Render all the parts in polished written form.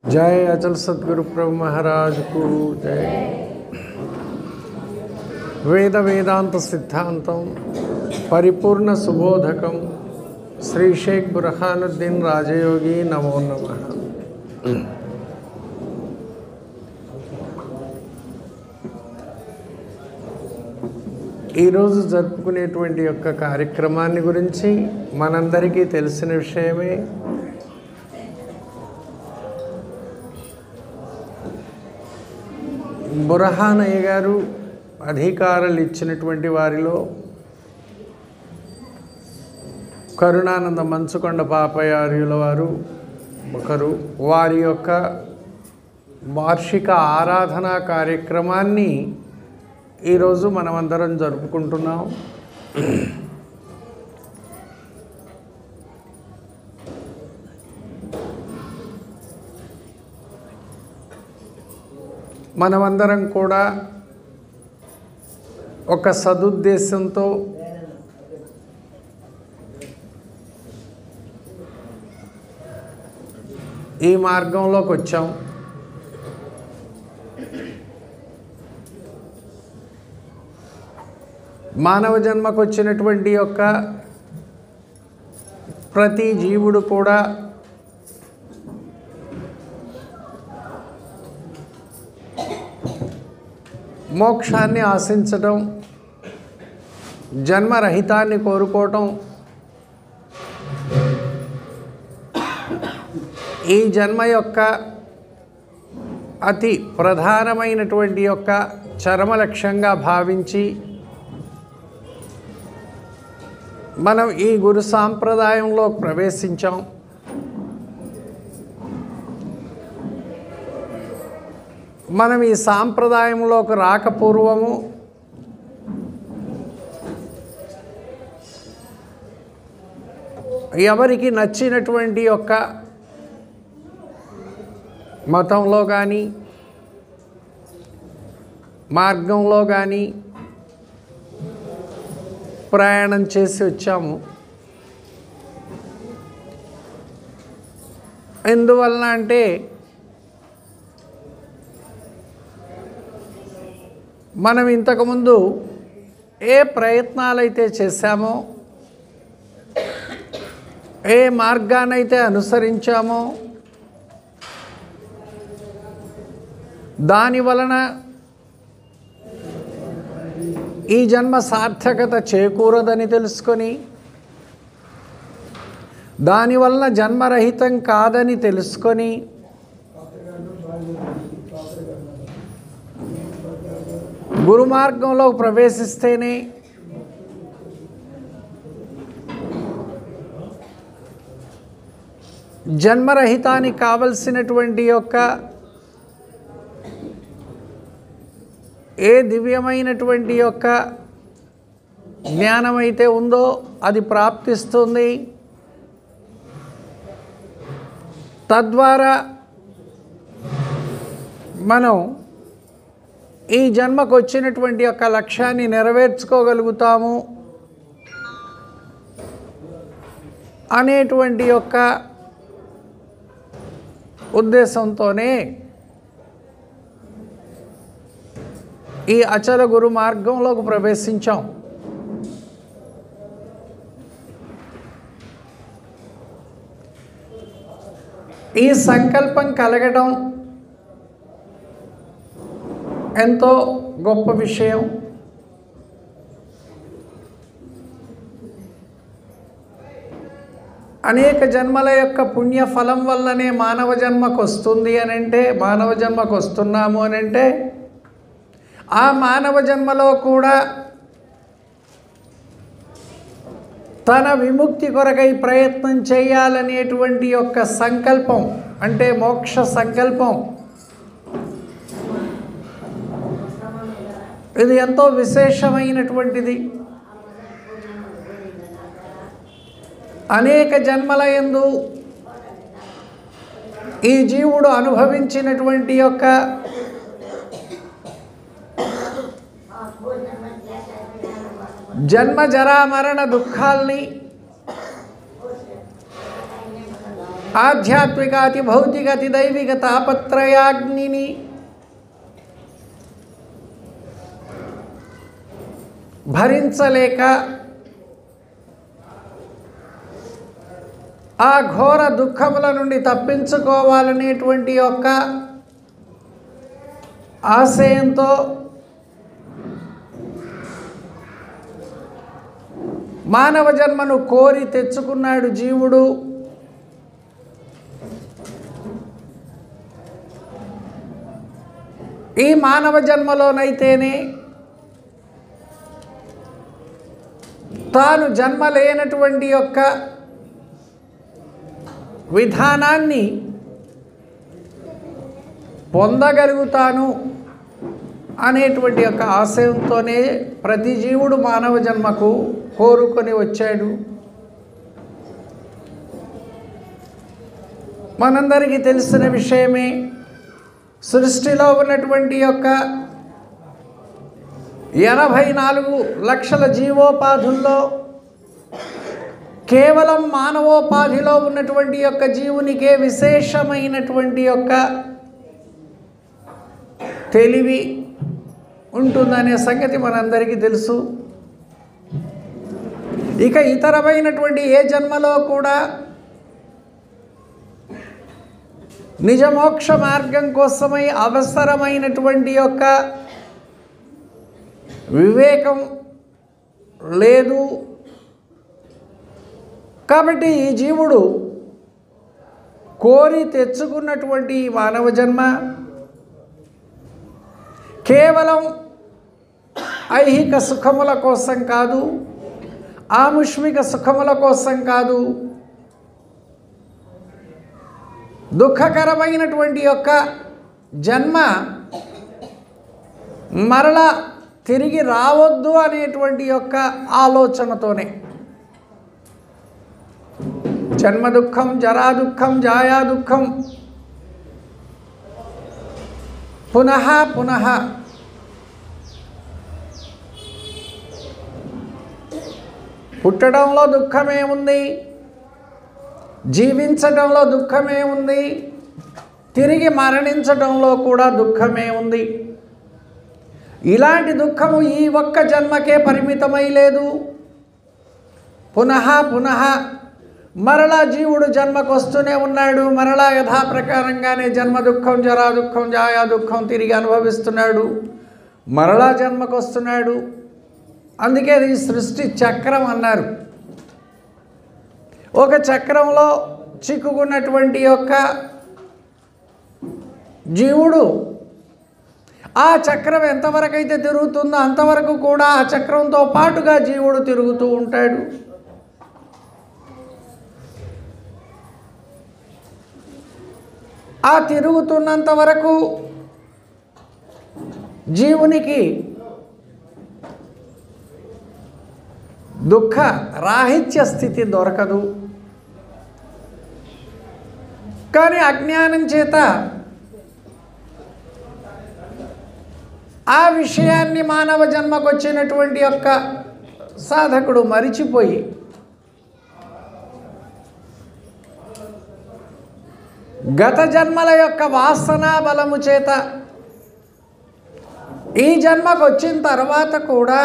जय अचल सद्गुरु प्रभु महाराज को जय। वेद वेदांत सिद्धांतम परिपूर्ण सुबोधकम श्री शेख बुरहानुद्दीन राजयोगी नमो नमः। ఈ రోజు జరుపుకునేటువంటి యొక్క కార్యక్రమాన్ని గురించి మనందరికీ తెలిసిన విషయమే. బురహానయ్య గారు అధికారులు ఇచ్చినటువంటి వారిలో కరుణానంద మంచుకొండ పాపయార్యుల వారు ఒకరు. వారి యొక్క వార్షిక ఆరాధనా కార్యక్రమాన్ని ఈరోజు మనమందరం జరుపుకుంటున్నాం. మనమందరం కూడా ఒక సదుద్దేశంతో ఈ మార్గంలోకి వచ్చాం. మానవ జన్మకు వచ్చినటువంటి యొక్క ప్రతి జీవుడు కూడా మోక్షాన్ని ఆశించటం, జన్మరహితాన్ని కోరుకోవటం, ఈ జన్మ యొక్క అతి ప్రధానమైనటువంటి యొక్క చరమ లక్ష్యంగా భావించి మనం ఈ గురు సాంప్రదాయంలో ప్రవేశించాం. మనం ఈ సాంప్రదాయంలోకి రాకపూర్వము ఎవరికి నచ్చినటువంటి యొక్క మతంలో కానీ మార్గంలో కానీ ప్రయాణం చేసి వచ్చాము. ఎందువలన అంటే మనం ఇంతకుముందు ఏ ప్రయత్నాలైతే చేశామో, ఏ మార్గానైతే అనుసరించామో దాని వలన ఈ జన్మ సార్థకత చేకూరదని తెలుసుకొని, దానివలన జన్మరహితం కాదని తెలుసుకొని గురు మార్గంలో ప్రవేశిస్తేనే జన్మరహితానికి కావలసినటువంటి యొక్క ఏ దివ్యమైనటువంటి యొక్క జ్ఞానమైతే ఉందో అది ప్రాప్తిస్తుంది. తద్వారా మనం ఈ జన్మకు వచ్చినటువంటి యొక్క లక్ష్యాన్ని నెరవేర్చుకోగలుగుతాము అనేటువంటి యొక్క ఉద్దేశంతోనే ఈ అచల గురు మార్గంలోకి ప్రవేశించాం. ఈ సంకల్పం కలగడం ఎంతో గొప్ప విషయం. అనేక జన్మల యొక్క పుణ్యఫలం వల్లనే మానవ జన్మకు వస్తుంది అని అంటే, మానవ జన్మకు వస్తున్నాము అని అంటే, ఆ మానవ జన్మలో కూడా తన విముక్తి కొరకై ప్రయత్నం చేయాలనేటువంటి యొక్క సంకల్పం, అంటే మోక్ష సంకల్పం, ఇది ఎంతో విశేషమైనటువంటిది. అనేక జన్మల యందు ఈ జీవుడు అనుభవించినటువంటి యొక్క జన్మ జరా మరణ దుఃఖాల్ని ఆధ్యాత్మిక అతి భౌతిక అతి దైవిక తాపత్రయాగ్నిని భరించలేక ఆ ఘోర దుఃఖముల నుండి తప్పించుకోవాలనేటువంటి యొక్క ఆశయంతో మానవ జన్మను కోరి తెచ్చుకున్నాడు జీవుడు. ఈ మానవ జన్మలోనైతేనే తాను జన్మ లేనటువంటి యొక్క విధానాన్ని పొందగలుగుతాను అనేటువంటి యొక్క ఆశయంతోనే ప్రతి జీవుడు మానవ జన్మకు కోరుకొని వచ్చాడు. మనందరికీ తెలిసిన విషయమే, సృష్టిలో ఉన్నటువంటి యొక్క 84 లక్షల జీవోపాధుల్లో కేవలం మానవోపాధిలో ఉన్నటువంటి యొక్క జీవునికే విశేషమైనటువంటి యొక్క తెలివి ఉంటుందనే సంగతి మనందరికీ తెలుసు. ఇక ఇతరమైనటువంటి ఏ జన్మలో కూడా నిజమోక్ష మార్గం కోసమై అవసరమైనటువంటి యొక్క వివేకం లేదు. కాబట్టి ఈ జీవుడు కోరి తెచ్చుకున్నటువంటి మానవ జన్మ కేవలం ఐహిక సుఖముల కోసం కాదు, ఆముష్మిక సుఖముల కోసం కాదు, దుఃఖకరమైనటువంటి యొక్క జన్మ మరలా తిరిగి రావద్దు అనేటువంటి యొక్క ఆలోచనతోనే. జన్మ దుఃఖం, జరా దుఃఖం, జాయా దుఃఖం, పునః పునః పుట్టడంలో దుఃఖమే ఉంది, జీవించడంలో దుఃఖమే ఉంది, తిరిగి మరణించడంలో కూడా దుఃఖమే ఉంది. ఇలాంటి దుఃఖము ఈ ఒక్క జన్మకే పరిమితమై లేదు. పునః పునః మరలా జీవుడు జన్మకు వస్తూనే ఉన్నాడు. మరలా యథాప్రకారంగానే జన్మ దుఃఖం, జరా దుఃఖం, జాయా దుఃఖం తిరిగి అనుభవిస్తున్నాడు. మరలా జన్మకు వస్తున్నాడు. అందుకే ఈ సృష్టి చక్రం అన్నారు. ఒక చక్రంలో చిక్కుకున్నటువంటి యొక్క జీవుడు ఆ చక్రం ఎంతవరకు అయితే తిరుగుతుందో అంతవరకు కూడా ఆ చక్రంతో పాటుగా జీవుడు తిరుగుతూ ఉంటాడు. ఆ తిరుగుతున్నంత వరకు జీవునికి దుఃఖ రాహిత్య స్థితి దొరకదు. కానీ అజ్ఞానం చేత ఆ విషయాన్ని మానవ జన్మకు వచ్చినటువంటి యొక్క సాధకుడు మరిచిపోయి గత జన్మల యొక్క వాసనా బలము చేత ఈ జన్మకు వచ్చిన తర్వాత కూడా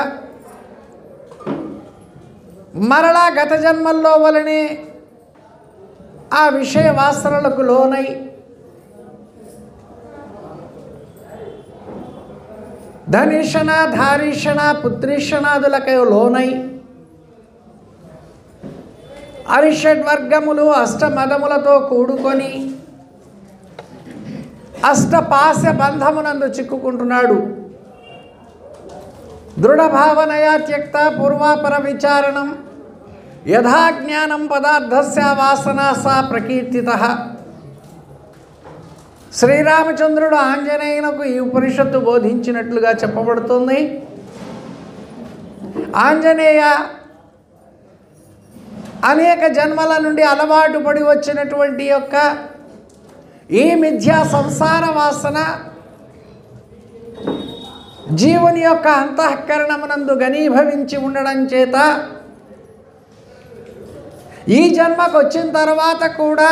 మరలా గత జన్మల్లో వలనే ఆ విషయ వాసనలకు లోనై ధనిషణ, ధారిషణ, పుత్రిషణాదులకు లోనై అరిషడ్వర్గములు అష్టమదములతో కూడుకొని అష్టపాశ బంధమునందు చిక్కుకుంటున్నాడు. దృఢభావనయా త్యక్త పూర్వాపర విచారణం యథాజ్ఞానం పదార్థస్య వాసనా సా ప్రకీర్తితః. శ్రీరామచంద్రుడు ఆంజనేయునకు ఈ ఉపనిషత్తు బోధించినట్లుగా చెప్పబడుతుంది. ఆంజనేయ అనేక జన్మల నుండి అలవాటు పడి వచ్చినటువంటి యొక్క ఈ మిథ్యా సంసార వాసన జీవుని యొక్క అంతఃకరణమునందు ఘనీభవించి ఉండడం చేత ఈ జన్మకు వచ్చిన తర్వాత కూడా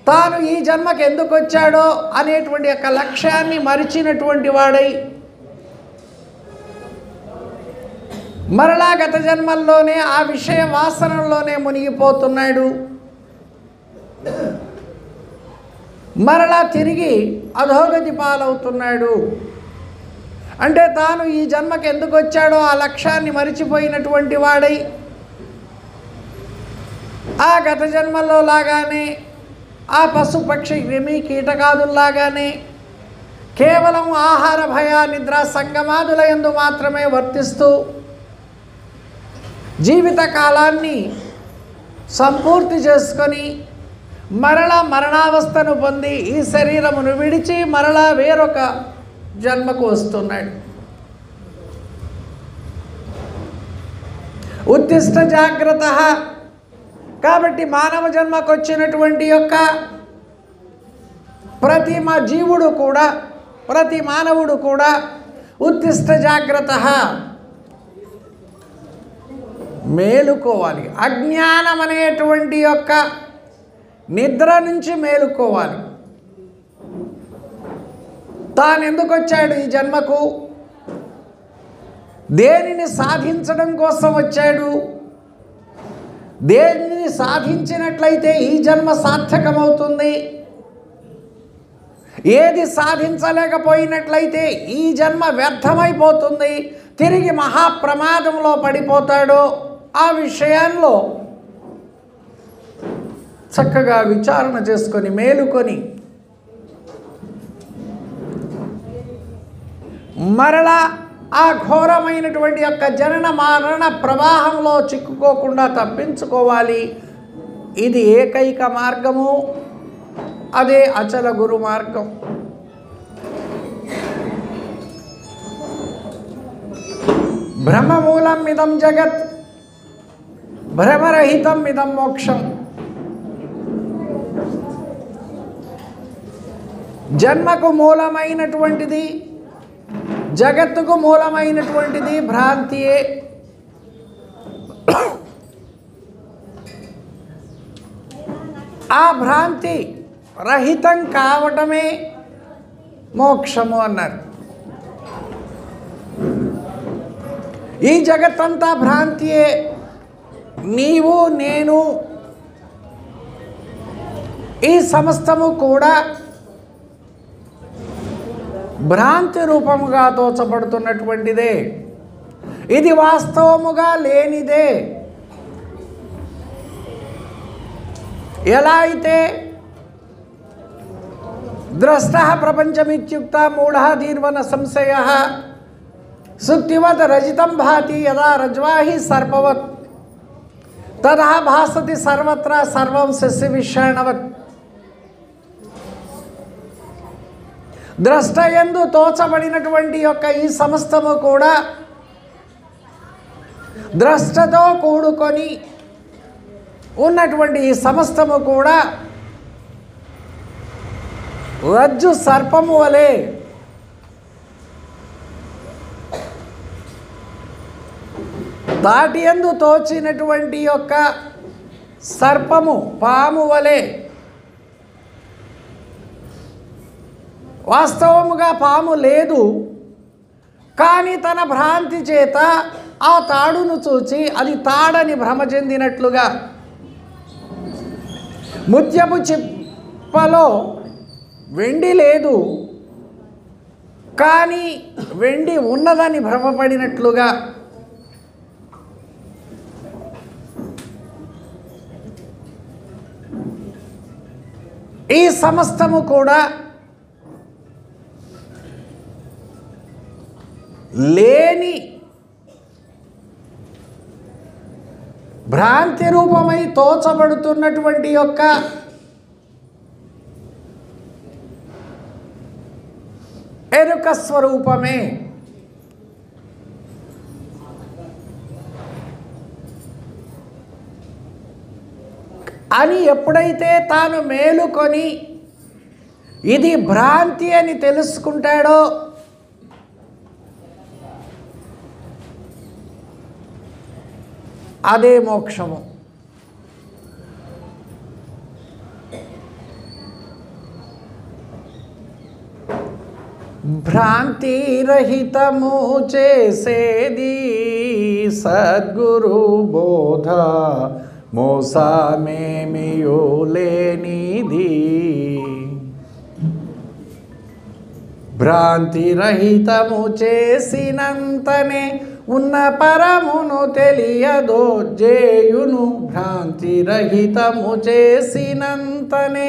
తాను ఈ జన్మకు ఎందుకు వచ్చాడో అనేటువంటి యొక్క లక్ష్యాన్ని మరిచినటువంటి వాడై మరలా గత జన్మల్లోనే ఆ విషయ వాసనలోనే మునిగిపోతున్నాడు. మరలా తిరిగి అధోగతి పాలవుతున్నాడు. అంటే తాను ఈ జన్మకు ఎందుకు వచ్చాడో ఆ లక్ష్యాన్ని మరిచిపోయినటువంటి వాడై ఆ గత జన్మల్లో లాగానే ఆ పశుపక్షి క్రిమి కీటకాదుల్లాగానే కేవలం ఆహార భయ నిద్ర సంగమాదుల యందు మాత్రమే వర్తిస్తూ జీవిత కాలాన్ని సంపూర్తి చేసుకొని మరలా మరణావస్థను పొంది ఈ శరీరమును విడిచి మరలా వేరొక జన్మకు వస్తున్నాడు. ఉత్తిష్ట జాగ్రత్త. కాబట్టి మానవ జన్మకు వచ్చినటువంటి యొక్క ప్రతి మానవుడు కూడా ఉత్తిష్ట జాగ్రత్త, మేలుకోవాలి. అజ్ఞానం అనేటువంటి యొక్క నిద్ర నుంచి మేలుకోవాలి. తాను ఎందుకు వచ్చాడు ఈ జన్మకు, దేనిని సాధించడం కోసం వచ్చాడు, దేనిని సాధించినట్లయితే ఈ జన్మ సార్థకమవుతుంది, ఏది సాధించలేకపోయినట్లయితే ఈ జన్మ వ్యర్థమైపోతుంది, తిరిగి మహాప్రమాదంలో పడిపోతాడో ఆ విషయాల్లో చక్కగా విచారణ చేసుకొని మేలుకొని మరలా ఆ ఘోరమైనటువంటి యొక్క జనన మరణ ప్రవాహంలో చిక్కుకోకుండా తప్పించుకోవాలి. ఇది ఏకైక మార్గము, అదే అచల గురు మార్గం. బ్రహ్మమూలం ఇదం జగత్, భ్రమరహితం ఇదం మోక్షం. జన్మకు మూలమైనటువంటిది, జగత్తుకు మూలమైనటువంటిది భ్రాంతియే. ఆ భ్రాంతి రహితం కావటమే మోక్షము అన్నారు. ఈ జగత్తంతా భ్రాంతియే. నీవు నేను ఈ సమస్తము కూడా భ్రాంతి రూపముగా తోచబడుతున్నటువంటిదే. ఇది వాస్తవముగా లేనిదే. ఎలా అయితే ద్రష్ట ప్రపంచమిత్యుక్త మూఢాధీర్వన సంశయ సుక్తివత్ రజితం భాతి యదా రజ్వాహి సర్పవత్ తదా భాసతి సర్వత్ర సర్వం శస్య విషాణవత్. ద్రష్టయందు తోచబడినటువంటి యొక్క ఈ సమస్తము కూడా ద్రష్టతో కూడుకొని ఉన్నటువంటి ఈ సమస్తము కూడా రజ్జు సర్పము వలె తాటియందు తోచినటువంటి యొక్క సర్పము పాము వలె. వాస్తవముగా పాము లేదు, కానీ తన భ్రాంతి చేత ఆ తాడును చూచి అది తాడని భ్రమ చెందినట్లుగా, ముత్యపు చిప్పలో వెండి లేదు కానీ వెండి ఉన్నదని భ్రమపడినట్లుగా ఈ సమస్తము కూడా లేని భ్రాంతి రూపమై తోచబడుతున్నటువంటి యొక్క ఎరుక స్వరూపమే. అని ఎప్పుడైతే తాను మేలుకొని ఇది భ్రాంతి అని తెలుసుకుంటాడో అదే మోక్షము. భ్రాంతి రహితము చేసేది సద్గురు బోధ, మోసమేమియో లేనిది. భ్రాంతి రహితము చేసినంతనే ఉన్న పరమును తెలియదో జేయును. భ్రాంతి రహితము చేసినంతనే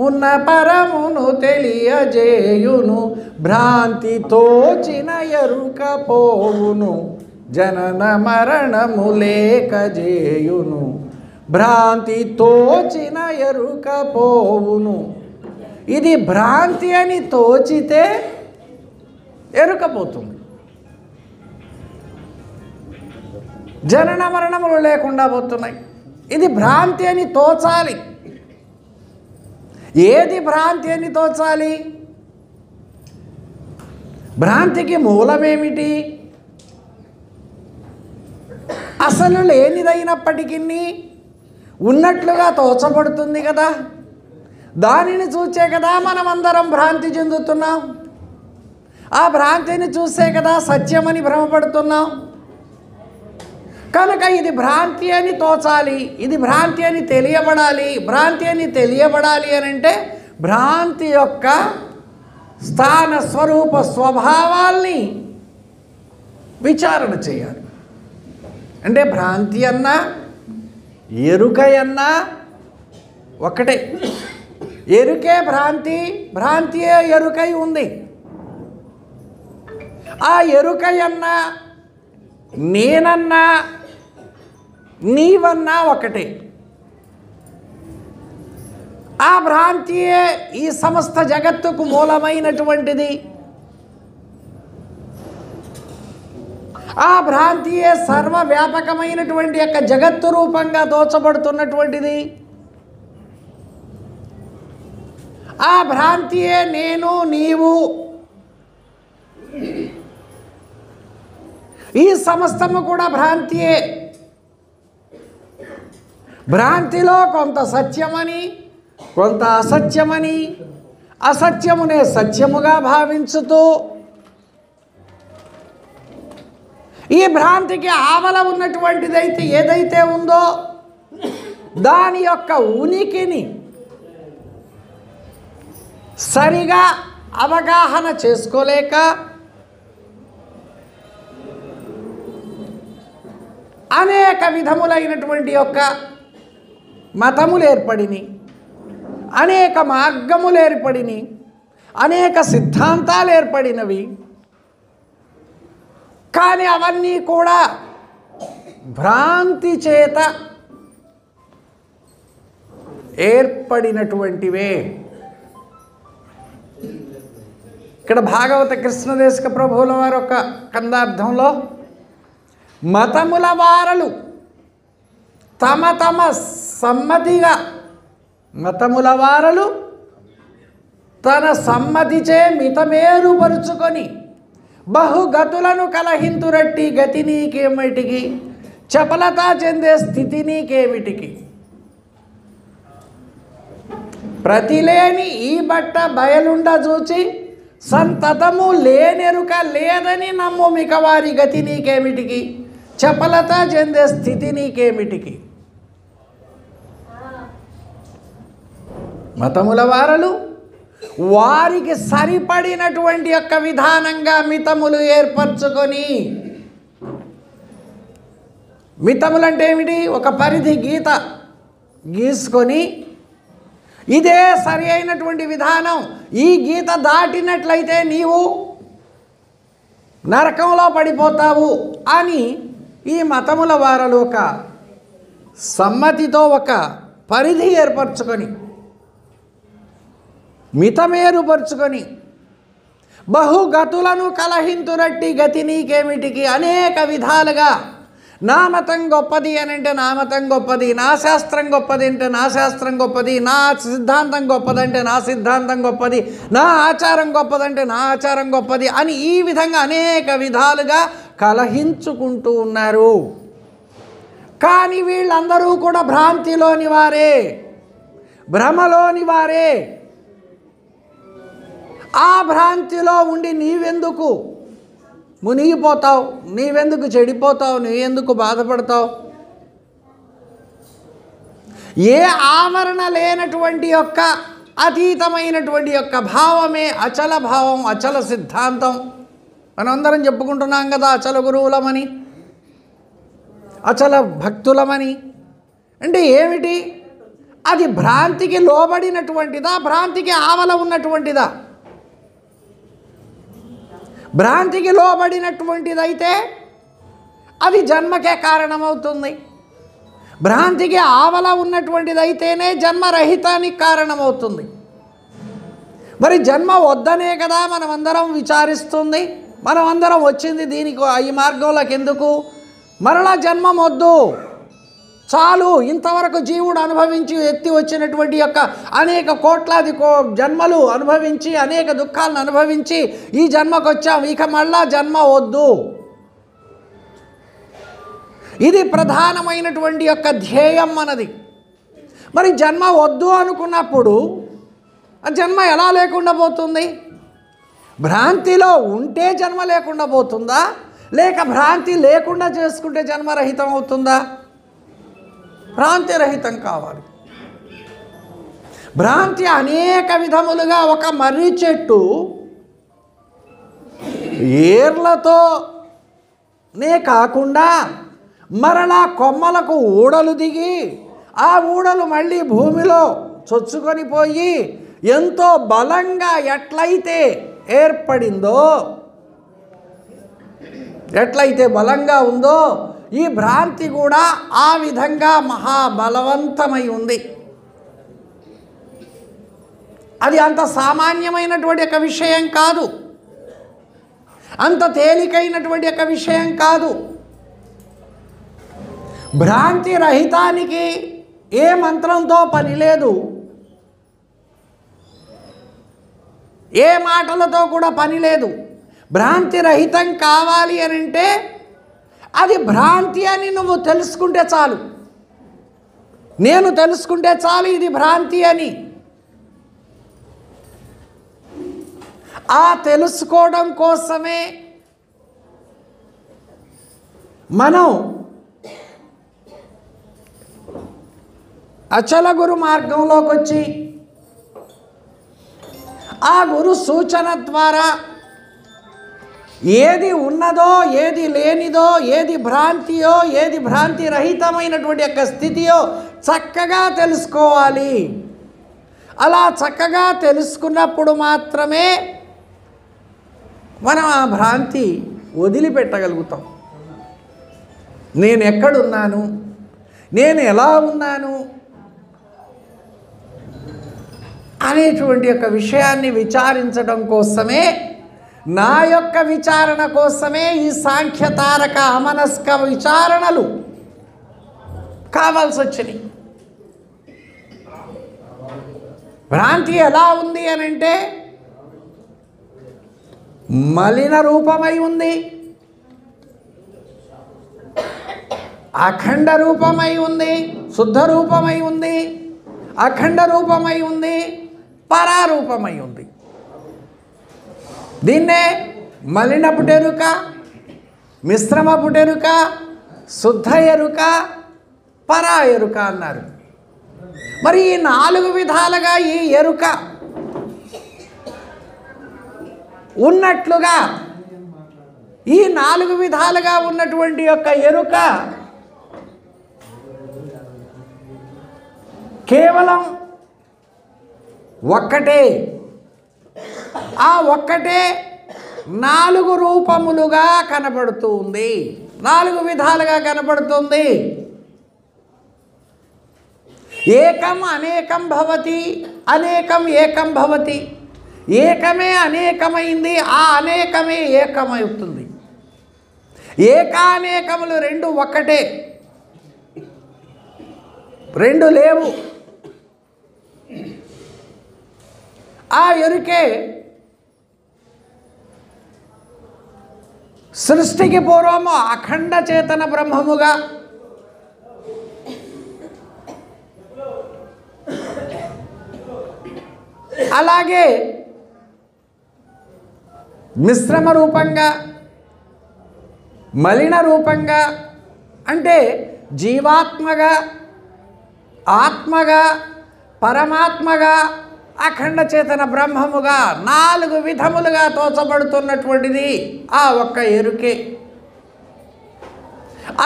ఉన్న పరమును తెలియజేయును. భ్రాంతి తోచిన ఎరుక పోవును, జనన మరణము లేక జేయును. భ్రాంతి తోచిన ఎరుక పోవును. ఇది భ్రాంతి అని తోచితే ఎరుకపోతుంది. జనన మరణములు లేకుండా పోతున్నాయి. ఇది భ్రాంతి అని తోచాలి. ఏది భ్రాంతి అని తోచాలి? భ్రాంతికి మూలమేమిటి? అసలు లేనిదైనప్పటికీ ఉన్నట్లుగా తోచబడుతుంది కదా. దానిని చూసే కదా మనమందరం భ్రాంతి చెందుతున్నాం. ఆ భ్రాంతిని చూసే కదా సత్యమని భ్రమపడుతున్నాం. కనుక ఇది భ్రాంతి అని తోచాలి, ఇది భ్రాంతి అని తెలియబడాలి. భ్రాంతి అని తెలియబడాలి అని అంటే భ్రాంతి యొక్క స్థాన స్వరూప స్వభావాల్ని విచారణ చేయాలి. అంటే భ్రాంతి అన్నా ఎరుక అన్నా ఒకటే. ఎరుకే భ్రాంతి, భ్రాంతియే ఎరుకై ఉంది. ఆ ఎరుకయన్నా నేనన్నా నీవన్నా ఒకటే. ఆ భ్రాంతియే ఈ సమస్త జగత్తుకు మూలమైనటువంటిది. ఆ భ్రాంతియే సర్వవ్యాపకమైనటువంటి యొక్క జగత్తు రూపంగా తోచబడుతున్నటువంటిది. ఆ భ్రాంతియే నేను నీవు. ఈ సమస్తము కూడా భ్రాంతియే. భ్రాంతిలో కొంత సత్యమని, కొంత అసత్యమని, అసత్యమునే సత్యముగా భావించుతూ ఈ భ్రాంతికి ఆవల ఉన్నటువంటిదైతే ఏదైతే ఉందో దాని యొక్క ఉనికిని సరిగా అవగాహన చేసుకోలేక అనేక విధములైనటువంటి యొక్క మతములు ఏర్పడిని, అనేక మార్గములు ఏర్పడిని, అనేక సిద్ధాంతాలు ఏర్పడినవి. కానీ అవన్నీ కూడా భ్రాంతి చేత ఏర్పడినటువంటివే. ఇక్కడ భాగవత కృష్ణదేశిక ప్రభువుల వారు ఒక కందార్థంలో మతముల వారలు తమ తమ సమ్మతిగా, మతముల వారలు తన సమ్మతిచే మితమేరుపరుచుకొని బహుగతులను కలహింతురట్టి గతి నీకేమిటికి, చపలత చెందే స్థితి నీకేమిటికి. ప్రతిలేని ఈ బట్ట బయలుండ చూచి సంతతము లేనెరుక లేదని నమ్ము మిక వారి గతి నీకేమిటికి, చపలత చెందే స్థితి నీకేమిటికి. మతముల వారలు వారికి సరిపడినటువంటి యొక్క విధానంగా మితములు ఏర్పరచుకొని, మితములంటే ఏమిటి? ఒక పరిధి గీత గీసుకొని ఇదే సరి అయినటువంటి విధానం, ఈ గీత దాటినట్లయితే నీవు నరకంలో పడిపోతావు అని ఈ మతముల వారలు ఒక సమ్మతితో ఒక పరిధి ఏర్పరచుకొని, మితమేరుపరుచుకొని బహుగతులను కలహింతురట్టి గతి నీకేమిటికి అనేక విధాలుగా నా మతం గొప్పది అని అంటే నా మతం గొప్పది, నా శాస్త్రం గొప్పది అంటే నా శాస్త్రం గొప్పది, నా సిద్ధాంతం గొప్పదంటే నా సిద్ధాంతం గొప్పది, నా ఆచారం గొప్పదంటే నా ఆచారం గొప్పది అని ఈ విధంగా అనేక విధాలుగా కలహించుకుంటూ ఉన్నారు. కానీ వీళ్ళందరూ కూడా భ్రాంతిలోని వారే, భ్రమలోని వారే. ఆ భ్రాంతిలో ఉండి నీవెందుకు మునిగిపోతావు, నీవెందుకు చెడిపోతావు, నీవెందుకు బాధపడతావు? ఏ ఆవరణ లేనటువంటి యొక్క అతీతమైనటువంటి యొక్క భావమే అచల భావం, అచల సిద్ధాంతం. మనందరం చెప్పుకుంటున్నాం కదా, అచల గురువులమని, అచల భక్తులమని. అంటే ఏమిటి? అది భ్రాంతికి లోబడినటువంటిదా, భ్రాంతికి ఆవల ఉన్నటువంటిదా? భ్రాంతికి లోబడినటువంటిదైతే అది జన్మకే కారణమవుతుంది. భ్రాంతికి ఆవల ఉన్నటువంటిదైతేనే జన్మరహితానికి కారణమవుతుంది. మరి జన్మ వద్దనే కదా మనమందరం విచారిస్తుంది. మనమందరం వచ్చింది దీనికి, ఈ మార్గంలోకి ఎందుకు? మరలా జన్మం వద్దు, చాలు. ఇంతవరకు జీవుడు అనుభవించి ఎత్తి వచ్చినటువంటి యొక్క అనేక కోట్లాది జన్మలు అనుభవించి, అనేక దుఃఖాలను అనుభవించి ఈ జన్మకు వచ్చాం, ఇక మళ్ళా జన్మ వద్దు. ఇది ప్రధానమైనటువంటి యొక్క ధ్యేయం మనది. మరి జన్మ వద్దు అనుకున్నప్పుడు ఆ జన్మ ఎలా లేకుండా పోతుంది? భ్రాంతిలో ఉంటే జన్మ లేకుండా పోతుందా, లేక భ్రాంతి లేకుండా చేసుకుంటే జన్మరహితం అవుతుందా? భ్రాంతి రహితం కావాలి. భ్రాంతి అనేక విధములుగా, ఒక మర్రి చెట్టు ఏర్లతోనే కాకుండా మరలా కొమ్మలకు ఊడలు దిగి, ఆ ఊడలు మళ్ళీ భూమిలో చొచ్చుకొని పోయి ఎంతో బలంగా ఎట్లయితే ఏర్పడిందో, ఎట్లయితే బలంగా ఉందో, ఈ భ్రాంతి కూడా ఆ విధంగా మహాబలవంతమై ఉంది. అది అంత సామాన్యమైనటువంటి ఒక విషయం కాదు, అంత తేలికైనటువంటి ఒక విషయం కాదు. భ్రాంతి రహితానికి ఏ మంత్రంతో పని లేదు, ఏ మాటలతో కూడా పని లేదు. భ్రాంతి రహితం కావాలి అని అంటే అది భ్రాంతి అని నువ్వు తెలుసుకుంటే చాలు. నేను తెలుసుకుంటే చాలు ఇది భ్రాంతి అని. ఆ తెలుసుకోవడం కోసమే మనం అచల గురు మార్గంలోకి వచ్చి ఆ గురు సూచన ద్వారా ఏది ఉన్నదో, ఏది లేనిదో, ఏది భ్రాంతియో, ఏది భ్రాంతి రహితమైనటువంటి యొక్క స్థితియో చక్కగా తెలుసుకోవాలి. అలా చక్కగా తెలుసుకున్నప్పుడు మాత్రమే మనం ఆ భ్రాంతి వదిలిపెట్టగలుగుతాం. నేను ఎక్కడున్నాను, నేను ఎలా ఉన్నాను అనేటువంటి యొక్క విషయాన్ని విచారించడం కోసమే, నా యొక్క విచారణ కోసమే ఈ సాంఖ్యతారక అమనస్క విచారణలు కావాల్సి వచ్చినాయి. భ్రాంతి ఎలా ఉంది అని అంటే మలిన రూపమై ఉంది, అఖండ రూపమై ఉంది, శుద్ధ రూపమై ఉంది, అఖండ రూపమై ఉంది, పరారూపమై ఉంది. దీన్నే మలినపు ఎరుక, మిశ్రమపు ఎరుక, శుద్ధ ఎరుక, పరా ఎరుక అన్నారు. మరి ఈ 4 విధాలుగా ఈ ఎరుక ఉన్నట్లుగా, ఈ 4 విధాలుగా ఉన్నటువంటి యొక్క ఎరుక కేవలం ఒక్కటే. ఆ ఒక్కటే 4 రూపములుగా కనబడుతుంది, 4 విధాలుగా కనబడుతుంది. ఏకం అనేకం భవతి, అనేకం ఏకం భవతి. ఏకమే అనేకమైంది, ఆ అనేకమే ఏకమవుతుంది. ఏకానేకములు 2 ఒక్కటే, 2 లేవు. ఆ ఎరుకే సృష్టికి పూర్వము అఖండ చేతన బ్రహ్మముగా, అలాగే మిశ్రమ రూపంగా, మలిన రూపంగా, అంటే జీవాత్మగా, ఆత్మగా, పరమాత్మగా, అఖండ చేతన బ్రహ్మముగా 4 విధములుగా తోచబడుతున్నటువంటిది ఆ ఒక్క ఎరుకే.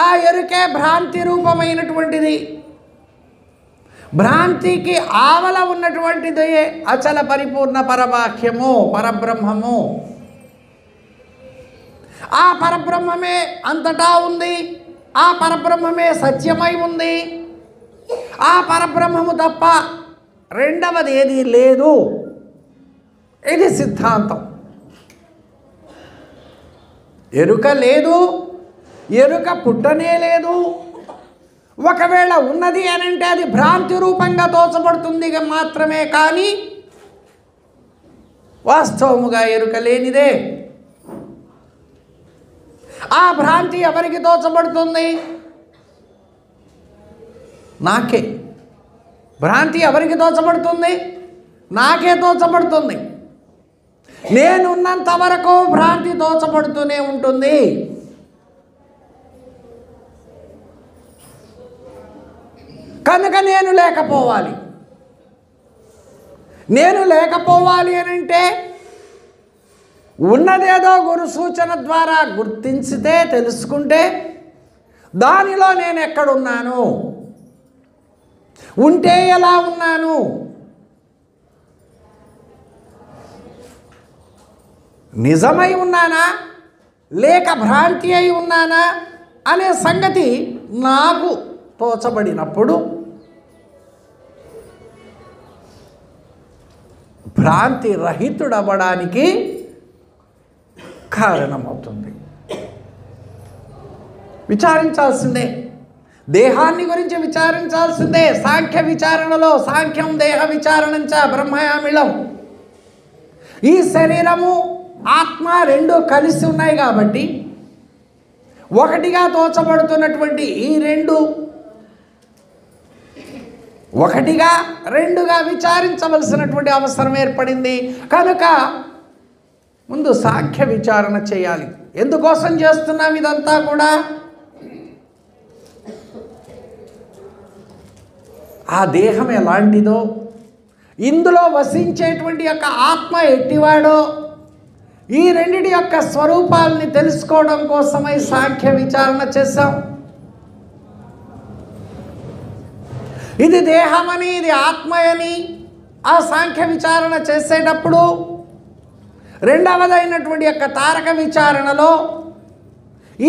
ఆ ఎరుకే భ్రాంతి రూపమైనటువంటిది. భ్రాంతికి ఆవల ఉన్నటువంటిది అచల పరిపూర్ణ పరవాక్యము, పరబ్రహ్మము. ఆ పరబ్రహ్మమే అంతటా ఉంది. ఆ పరబ్రహ్మమే సత్యమై ఉంది. ఆ పరబ్రహ్మము తప్ప రెండవది ఏది లేదు. ఇది సిద్ధాంతం. ఎరుక లేదు, ఎరుక పుట్టనే లేదు. ఒకవేళ ఉన్నది అని అంటే అది భ్రాంతి రూపంగా తోచబడుతుంది మాత్రమే, కానీ వాస్తవముగా ఎరుక లేనిదే. ఆ భ్రాంతి ఎవరికి తోచబడుతుంది? నాకే. భ్రాంతి ఎవరికి తోచబడుతుంది? నాకే తోచబడుతుంది. నేనున్నంత వరకు భ్రాంతి తోచబడుతూనే ఉంటుంది. కనుక నేను లేకపోవాలి. నేను లేకపోవాలి అని అంటే ఉన్నదేదో గురు సూచన ద్వారా గుర్తించితే, తెలుసుకుంటే దానిలో నేను ఎక్కడున్నాను, ఉంటే ఎలా ఉన్నాను, నిజమై ఉన్నానా లేక భ్రాంతి అయి ఉన్నానా అనే సంగతి నాకు తోచబడినప్పుడు భ్రాంతి రహితుడవ్వడానికి కారణమవుతుంది. విచారించాల్సిందే. దేహాన్ని గురించి విచారించాల్సిందే. సాంఖ్య విచారణలో సాంఖ్యం దేహ విచారణంచ బ్రహ్మయామిళం. ఈ శరీరము ఆత్మ రెండు కలిసి ఉన్నాయి కాబట్టి ఒకటిగా తోచబడుతున్నటువంటి ఈ రెండు ఒకటిగా రెండుగా విచారించవలసినటువంటి అవసరం ఏర్పడింది. కనుక ముందు సాంఖ్య విచారణ చేయాలి. ఎందుకోసం చేస్తున్నాం ఇదంతా కూడా? ఆ దేహం ఎలాంటిదో, ఇందులో వసించేటువంటి యొక్క ఆత్మ ఎట్టివాడో, ఈ రెండిటి యొక్క స్వరూపాలని తెలుసుకోవడం కోసమై సాంఖ్య విచారణ చేశాం. ఇది దేహమని, ఇది ఆత్మయని ఆ సాంఖ్య విచారణ చేసేటప్పుడు రెండవదైనటువంటి యొక్క తారక విచారణలో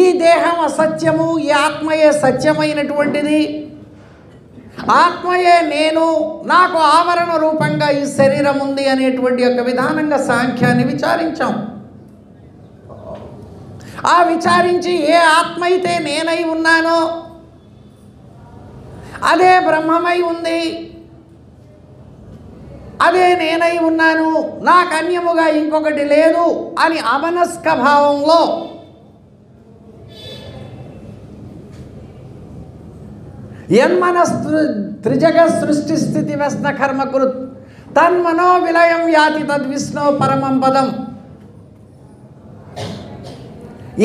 ఈ దేహం అసత్యము, ఈ ఆత్మయే సత్యమైనటువంటిది, ఆత్మయే నేను, నాకు ఆవరణ రూపంగా ఈ శరీరం ఉంది అనేటువంటి యొక్క విధానంగా సాంఖ్యాన్ని విచారించాం. ఆ విచారించి ఏ ఆత్మ అయితే నేనై ఉన్నానో అదే బ్రహ్మమై ఉంది, అదే నేనై ఉన్నాను, నాకు అన్యముగా ఇంకొకటి లేదు అని అమనస్క భావంలో యన్మనస్తు త్రిజగత్ సృష్టి స్థితి వ్యసన కర్మకృత్ తన్మనో విలయం యాతి తద్విష్ణో పరమం పదం.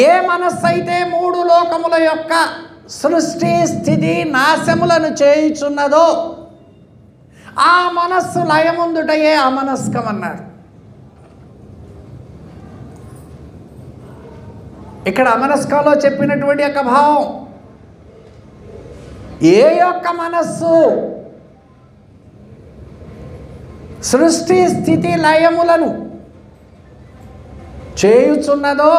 ఏ మనస్సు అయితే 3 లోకముల యొక్క సృష్టి స్థితి నాశములను చేయుచున్నదో ఆ మనస్సు లయముందుటయే అమనస్కం అన్నారు. ఇక్కడ అమనస్కంలో చెప్పినటువంటి యొక్క భావం, ఏ యొక్క మనస్సు సృష్టి స్థితి లయములను చేయుచున్నదో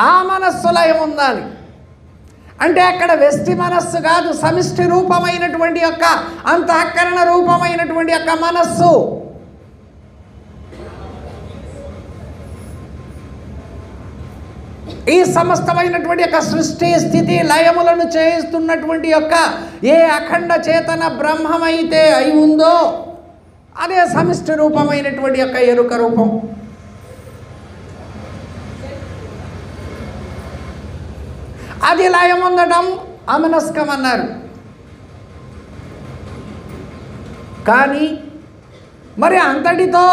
ఆ మనస్సు లయం ఉండాలి. అంటే అక్కడ వ్యష్టి మనస్సు కాదు, సమిష్టి రూపమైనటువంటి యొక్క అంతఃకరణ రూపమైనటువంటి యొక్క మనస్సు. ఈ సమస్తమైనటువంటి యొక్క సృష్టి స్థితి లయములను చేస్తున్నటువంటి యొక్క ఏ అఖండ చేతన బ్రహ్మమైతే అయి ఉందో అదే సమిష్టి రూపమైనటువంటి యొక్క ఎరుక రూపం. అది లయం ఉండటం అమనస్కం అన్నారు. కానీ మరి అంతటితో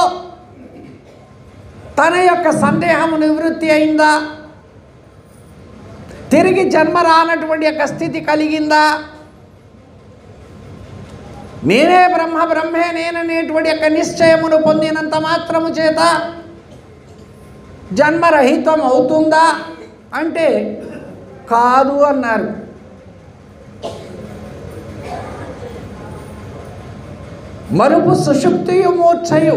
తన యొక్క సందేహము నివృత్తి అయిందా? తిరిగి జన్మ రానటువంటి యొక్క స్థితి కలిగిందా? నేనే బ్రహ్మ, బ్రహ్మే నేననేటువంటి యొక్క నిశ్చయమును పొందినంత మాత్రము చేత జన్మరహితం అవుతుందా అంటే కాదు అన్నారు. మరుపు సుషుప్తియు మూర్ఛయు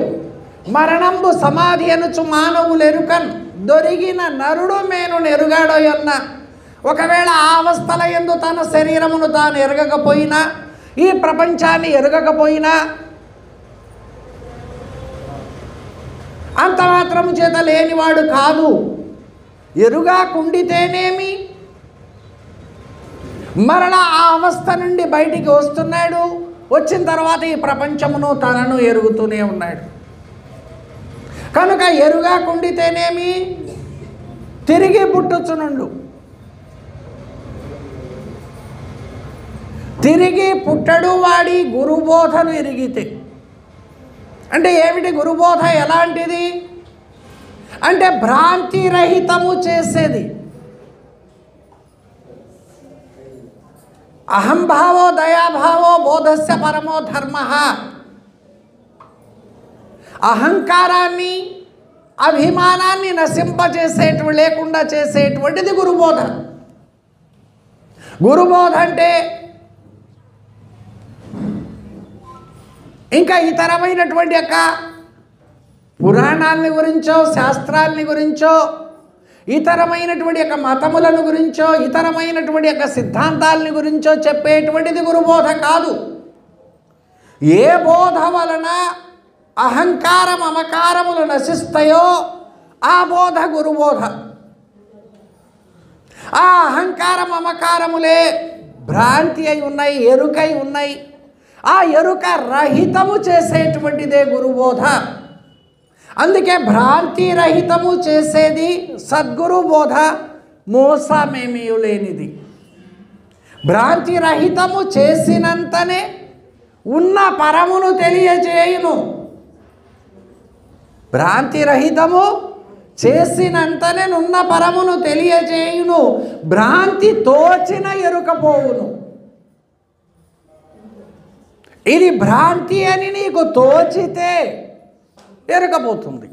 మరణంబు సమాధి అనుచు మానవులెరుకన్ దొరిగిన నరుడు మేను నెరుగాడోయన్న. ఒకవేళ ఆ అవస్థల యందు తన శరీరమును తాను ఎరగకపోయినా, ఈ ప్రపంచాన్ని ఎరగకపోయినా, అంత మాత్రము చేత లేనివాడు కాదు. ఎరుగా కుండితేనేమి, మరలా ఆ అవస్థ నుండి బయటికి వస్తున్నాడు. వచ్చిన తర్వాత ఈ ప్రపంచమును తనను ఎరుగుతూనే ఉన్నాడు. కనుక ఎరుగా కుండితేనేమి, తిరిగి పుట్టుచునుండు. తిరిగి పుట్టడు వాడి గురుబోధను ఎరిగితే. అంటే ఏమిటి గురుబోధ? ఎలాంటిది అంటే భ్రాంతి రహితము చేసేది. అహంభావో దయాభావో బోధస్య పరమో ధర్మ. అహంకారాన్ని, అభిమానాన్ని నశింపజేసేటువంటి, లేకుండా చేసేటువంటిది గురుబోధ. గురుబోధ అంటే ఇంకా ఇతరమైనటువంటి యొక్క పురాణాలని గురించో, శాస్త్రాలని గురించో, ఇతరమైనటువంటి యొక్క మతములను గురించో, ఇతరమైనటువంటి యొక్క సిద్ధాంతాలని గురించో చెప్పేటువంటిది గురుబోధ కాదు. ఏ బోధ వలన అహంకార మమకారములు నశిస్తాయో ఆ బోధ గురుబోధ. ఆ అహంకార మమకారములే భ్రాంతి అయి ఉన్నాయి, ఎరుకై ఉన్నాయి. ఆ ఎరుక రహితము చేసేటువంటిదే గురుబోధ. అందుకే భ్రాంతి రహితము చేసేది సద్గురు బోధ, మోసమేమీ లేనిది. భ్రాంతి రహితము చేసినంతనే ఉన్న పరమును తెలియజేయును. భ్రాంతి రహితము చేసినంతనే ఉన్న పరమును తెలియజేయును. భ్రాంతి తోచిన ఎరుకపోవును. ఇది భ్రాంతి అని నీకు తోచితే ఎరుకపోతుంది.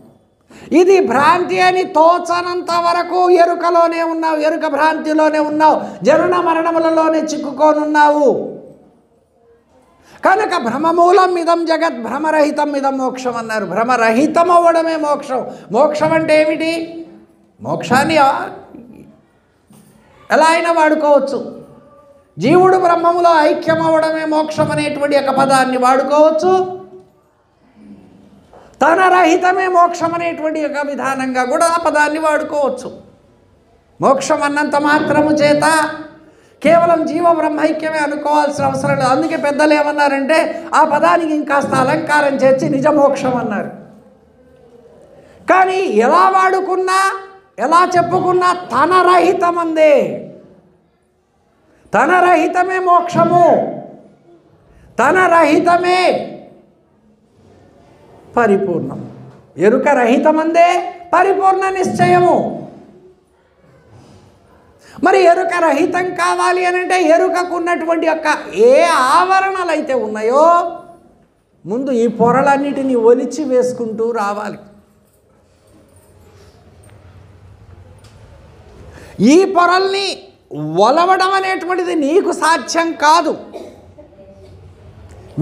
ఇది భ్రాంతి అని తోచనంత వరకు ఎరుకలోనే ఉన్నావు, ఎరుక భ్రాంతిలోనే ఉన్నావు, జనన మరణములలోనే చిక్కుకోనున్నావు. కనుక భ్రమమూలం ఇదం జగత్ భ్రమరహితం ఇదం మోక్షం అన్నారు. భ్రమరహితం అవ్వడమే మోక్షం. మోక్షం అంటే ఏమిటి? మోక్షాన్ని ఎలా అయినా వాడుకోవచ్చు. జీవుడు బ్రహ్మములో ఐక్యం అవ్వడమే మోక్షం అనేటువంటి ఒక పదాన్ని వాడుకోవచ్చు. తన రహితమే మోక్షం అనేటువంటి ఒక విధానంగా కూడా ఆ పదాన్ని వాడుకోవచ్చు. మోక్షం అన్నంత మాత్రము చేత కేవలం జీవ బ్రహ్మైక్యమే అనుకోవాల్సిన అవసరం లేదు. అందుకే పెద్దలు ఏమన్నారంటే ఆ పదానికి ఇంకాస్త అలంకారం చేర్చి నిజమోక్షం అన్నారు. కానీ ఎలా వాడుకున్నా, ఎలా చెప్పుకున్నా తన రహితమందే. తన రహితమే మోక్షము, తన రహితమే పరిపూర్ణం. ఎరుక రహితమందే పరిపూర్ణ నిశ్చయము. మరి ఎరుక రహితం కావాలి అని అంటే ఎరుకకు ఉన్నటువంటి యొక్క ఏ ఆవరణలు అయితే ఉన్నాయో ముందు ఈ పొరలన్నిటినీ ఒలిచి వేసుకుంటూ రావాలి. ఈ పొరల్ని ఒలవడం అనేటువంటిది నీకు సాధ్యం కాదు.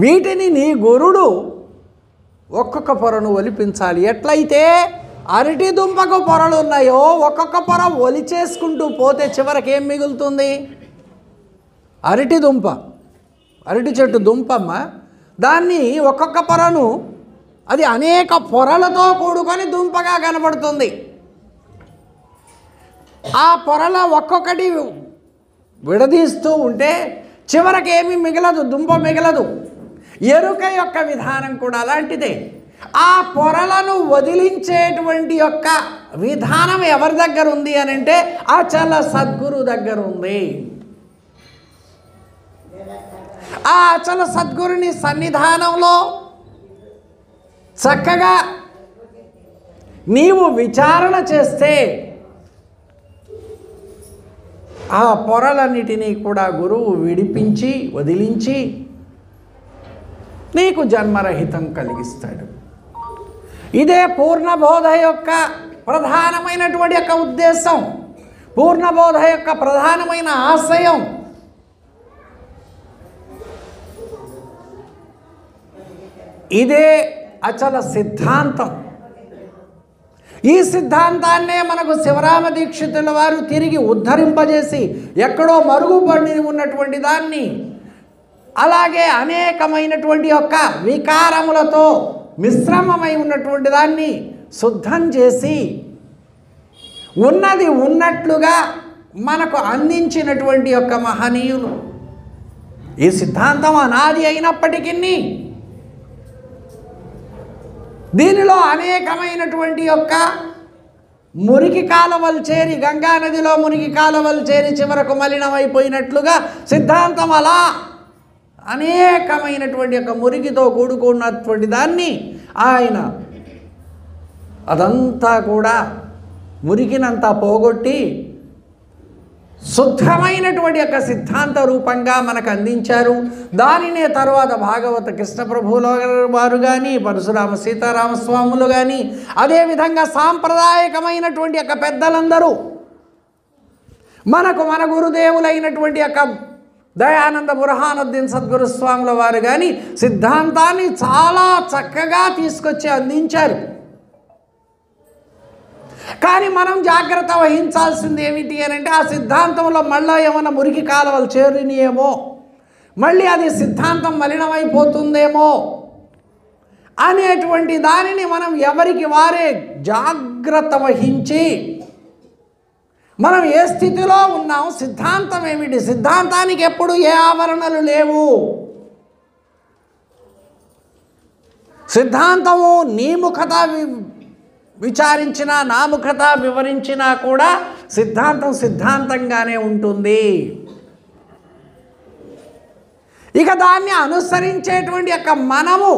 వీటిని నీ గురుడు ఒక్కొక్క పొరను ఒలిపించాలి. ఎట్లయితే అరటి దుంపకు పొరలు ఉన్నాయో ఒక్కొక్క పొర ఒలిచేసుకుంటూ పోతే చివరికి ఏం మిగులుతుంది? అరటి దుంప, అరటి చెట్టు దుంపమ్మ. దాన్ని ఒక్కొక్క పొరను అది అనేక పొరలతో కూడుకొని దుంపగా కనబడుతుంది. ఆ పొరల ఒక్కొక్కటి విడదీస్తూ ఉంటే చివరికి ఏమీ మిగలదు, దుంప మిగలదు. ఎరుక యొక్క విధానం కూడా అలాంటిదే. ఆ పొరలను వదిలించేటువంటి యొక్క విధానం ఎవరి దగ్గర ఉంది అని అంటే అచల సద్గురు దగ్గర ఉంది. ఆ అచల సద్గురుని సన్నిధానంలో చక్కగా నీవు విచారణ చేస్తే ఆ పొరలన్నిటినీ కూడా గురువు విడిపించి వదిలించి నీకు జన్మరహితం కలిగిస్తాడు. ఇదే పూర్ణబోధ యొక్క ప్రధానమైనటువంటి యొక్క ఉద్దేశం, పూర్ణబోధ యొక్క ప్రధానమైన ఆశయం. ఇదే అచల సిద్ధాంతం. ఈ సిద్ధాంతాన్నే మనకు శివరామ దీక్షితుల వారు తిరిగి ఉద్ధరింపజేసి ఎక్కడో మరుగుపడి ఉన్నటువంటి దాన్ని, అలాగే అనేకమైనటువంటి యొక్క వికారములతో మిశ్రమమై ఉన్నటువంటి దాన్ని శుద్ధం చేసి ఉన్నది ఉన్నట్లుగా మనకు అందించినటువంటి యొక్క మహనీయులు. ఈ సిద్ధాంతం అనాది అయినప్పటికీ దీనిలో అనేకమైనటువంటి యొక్క మురికి కాలువలు చేరి, గంగా నదిలో మురికి కాలువలు చేరి చివరకు మలినమైపోయినట్లుగా సిద్ధాంతం అలా అనేకమైనటువంటి యొక్క మురికితో కూడుకున్నటువంటి దాన్ని ఆయన అదంతా కూడా మురికినంతా పోగొట్టి శుద్ధమైనటువంటి యొక్క సిద్ధాంత రూపంగా మనకు అందించారు. దానినే తరువాత భాగవత కృష్ణ ప్రభువుల వారు కానీ, పరశురామ సీతారామస్వాములు కానీ, అదేవిధంగా సాంప్రదాయకమైనటువంటి యొక్క పెద్దలందరూ మనకు మన గురుదేవులైనటువంటి యొక్క దయానంద బుర్హానుద్దీన్ సద్గురుస్వాముల వారు కానీ సిద్ధాంతాన్ని చాలా చక్కగా తీసుకొచ్చి అందించారు. కానీ మనం జాగ్రత్త వహించాల్సింది ఏమిటి అని అంటే, ఆ సిద్ధాంతంలో మళ్ళీ ఏమైనా మురికి కాలువలు చేరినేమో, మళ్ళీ అది సిద్ధాంతం మలినమైపోతుందేమో అనేటువంటి దానిని మనం ఎవరికి వారే జాగ్రత్త వహించి మనం ఏ స్థితిలో ఉన్నాం, సిద్ధాంతం ఏమిటి, సిద్ధాంతానికి ఎప్పుడు ఏ ఆవరణలు లేవు. సిద్ధాంతము నీ ముఖత విచారించినా నా ముఖత వివరించినా కూడా సిద్ధాంతం సిద్ధాంతంగానే ఉంటుంది. ఇక దాన్ని అనుసరించేటువంటి యొక్క మనము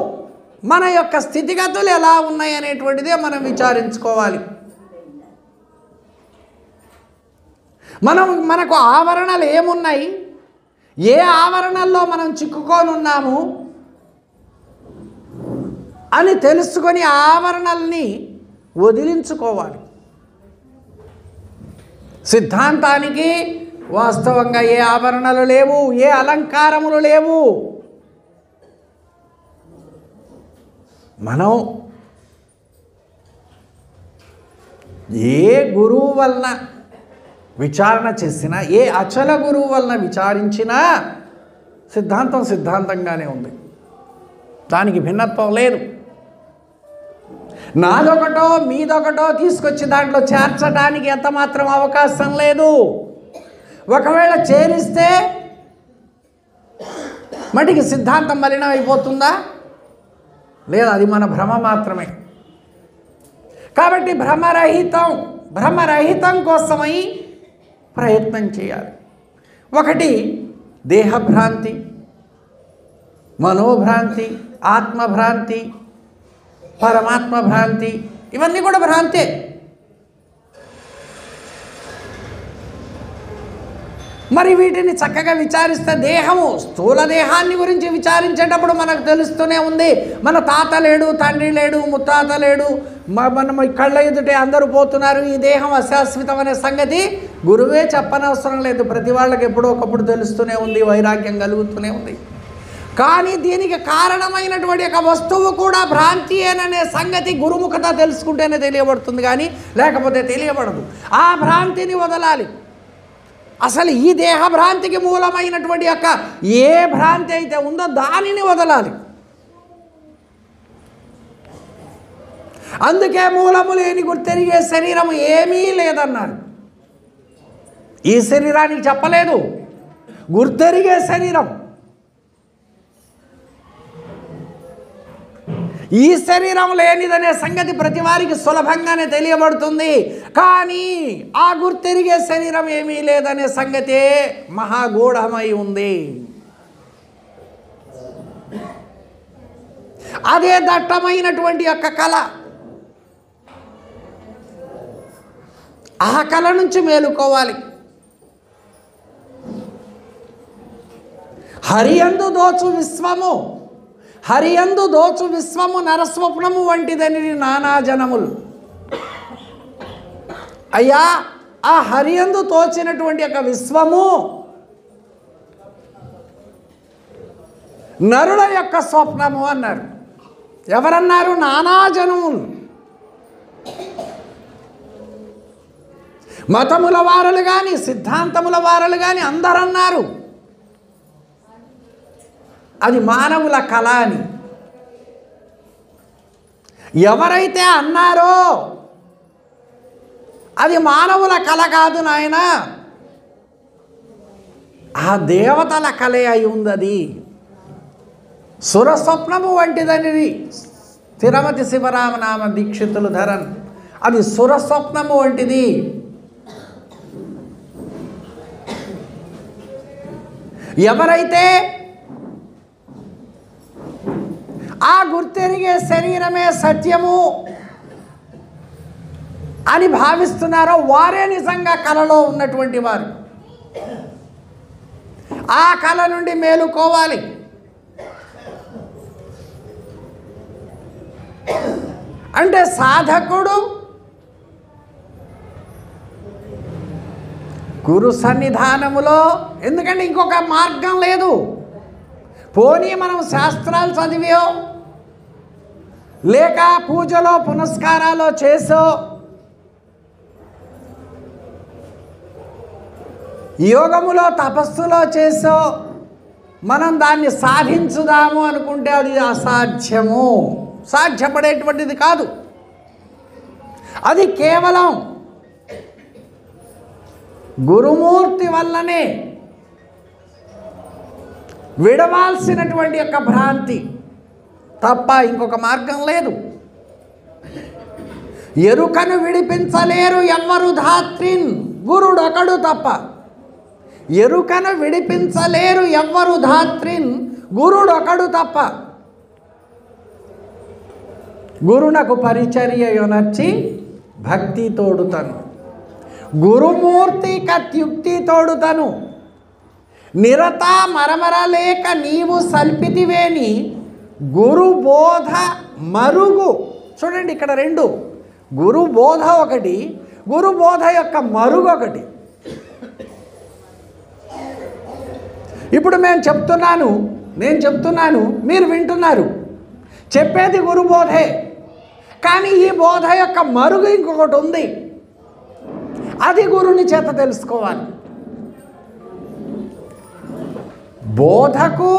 మన యొక్క స్థితిగతులు ఎలా ఉన్నాయి అనేటువంటిదే మనం విచారించుకోవాలి. మనకు ఆవరణలు ఏమున్నాయి, ఏ ఆవరణల్లో మనం చిక్కుకొని ఉన్నాము అని తెలుసుకొని ఆవరణల్ని వదిలించుకోవాలి. సిద్ధాంతానికి వాస్తవంగా ఏ ఆవరణలు లేవు, ఏ అలంకారములు లేవు. మనం ఏ గురువు వలన విచారణ చేసినా, ఏ అచల గురువు వలన విచారించినా సిద్ధాంతం సిద్ధాంతంగానే ఉంది, దానికి భిన్నత్వం లేదు. నాదొకటో మీదొకటో తీసుకొచ్చి దాంట్లో చేర్చడానికి ఎంత మాత్రం అవకాశం లేదు. ఒకవేళ చేరిస్తే మటికి సిద్ధాంతం మలినం అయిపోతుందా? లేదు, అది మన భ్రమ మాత్రమే. కాబట్టి భ్రమరహితం కోసమై ప్రయత్నం చేయాలి. ఒకటి దేహభ్రాంతి, మనోభ్రాంతి, ఆత్మభ్రాంతి, పరమాత్మ భ్రాంతి, ఇవన్నీ కూడా భ్రాంతే. మరి వీటిని చక్కగా విచారిస్తే దేహము, స్థూల దేహాన్ని గురించి విచారించేటప్పుడు మనకు తెలుస్తూనే ఉంది, మన తాత లేడు, తండ్రి లేడు, ముత్తాత లేడు, మనం కళ్ళ ఎదుటే అందరూ పోతున్నారు, ఈ దేహం అశాశ్వతం అనే సంగతి గురువే చెప్పనవసరం లేదు. ప్రతి వాళ్ళకి ఎప్పుడో ఒకప్పుడు తెలుస్తూనే ఉంది, వైరాగ్యం కలుగుతూనే ఉంది. కానీ దీనికి కారణమైనటువంటి ఒక వస్తువు కూడా భ్రాంతియేననే సంగతి గురుముఖత తెలుసుకుంటేనే తెలియబడుతుంది, కానీ లేకపోతే తెలియబడదు. ఆ భ్రాంతిని వదలాలి. అసలు ఈ దేహ భ్రాంతికి మూలమైనటువంటి యొక్క ఏ భ్రాంతి అయితే ఉందో దానిని వదలాలి. అందుకే మూలము లేని గుర్తెరిగే శరీరం ఏమీ లేదన్నారు. ఈ శరీరానికి చెప్పలేదు, గుర్తెరిగే శరీరం. ఈ శరీరం లేనిదనే సంగతి ప్రతి వారికి సులభంగానే తెలియబడుతుంది, కానీ ఆ గుర్తెరిగే శరీరం ఏమీ లేదనే సంగతే మహాగూఢమై ఉంది. అదే దట్టమైనటువంటి యొక్క కళ. ఆ కళ నుంచి మేలుకోవాలి. హరియందు దోచు విశ్వము, హరియందు దోచు విశ్వము నరస్వప్నము వంటిదని నానా జనములు. అయ్యా, ఆ హరియందు తోచినటువంటి యొక్క విశ్వము నరుల యొక్క స్వప్నము అన్నారు. ఎవరన్నారు? నానా జనములు. మతముల వారలు కానీ సిద్ధాంతముల వారలు కానీ అందరన్నారు అది మానవుల కళ అని. ఎవరైతే అన్నారో అది మానవుల కళ కాదు నాయన, ఆ దేవతల కళే అయి ఉంది. అది సురస్వప్నము వంటిదని తిరుమతి శివరామనామ దీక్షితులు ధరన్. అది సురస్వప్నము వంటిది. ఎవరైతే ఆ గుర్తెరిగే శరీరమే సత్యము అని భావిస్తున్నారో వారే నిజంగా కళలో ఉన్నటువంటి వారు. ఆ కళ నుండి మేలుకోవాలి. అంటే సాధకుడు గురు సన్నిధానములో, ఎందుకంటే ఇంకొక మార్గం లేదు. పోనీ మనం శాస్త్రాలు చదివో లేక పూజలో పునస్కారాలు చేసో యోగములో తపస్సులో చేసో మనం దాన్ని సాధించుదాము అనుకుంటే అది అసాధ్యము, సాధ్యపడేటువంటిది కాదు. అది కేవలం గురుమూర్తి వల్లనే విడవాల్సినటువంటి యొక్క భ్రాంతి తప్ప ఇంకొక మార్గం లేదు. ఎరుకను విడిపించలేరు ఎవ్వరు ధాత్రిన్, గురుడొకడు తప్ప. ఎరుకను విడిపించలేరు ఎవ్వరు ధాత్రిన్, గురుడొకడు తప్ప. గురునకు పరిచర్యయునర్చి భక్తి తోడుతను, గురుమూర్తి కత్యుక్తి తోడుతను. నిరత మరమరలేక నీవు సల్పితివేని గురుబోధ మరుగు. చూడండి ఇక్కడ రెండు, గురుబోధ ఒకటి, గురుబోధ యొక్క మరుగు ఒకటి. ఇప్పుడు నేను చెప్తున్నాను, మీరు వింటున్నారు. చెప్పేది గురుబోధే, కానీ ఈ బోధ యొక్క మరుగు ఇంకొకటి ఉంది. అది గురుని చేత తెలుసుకోవాలి. బోధకు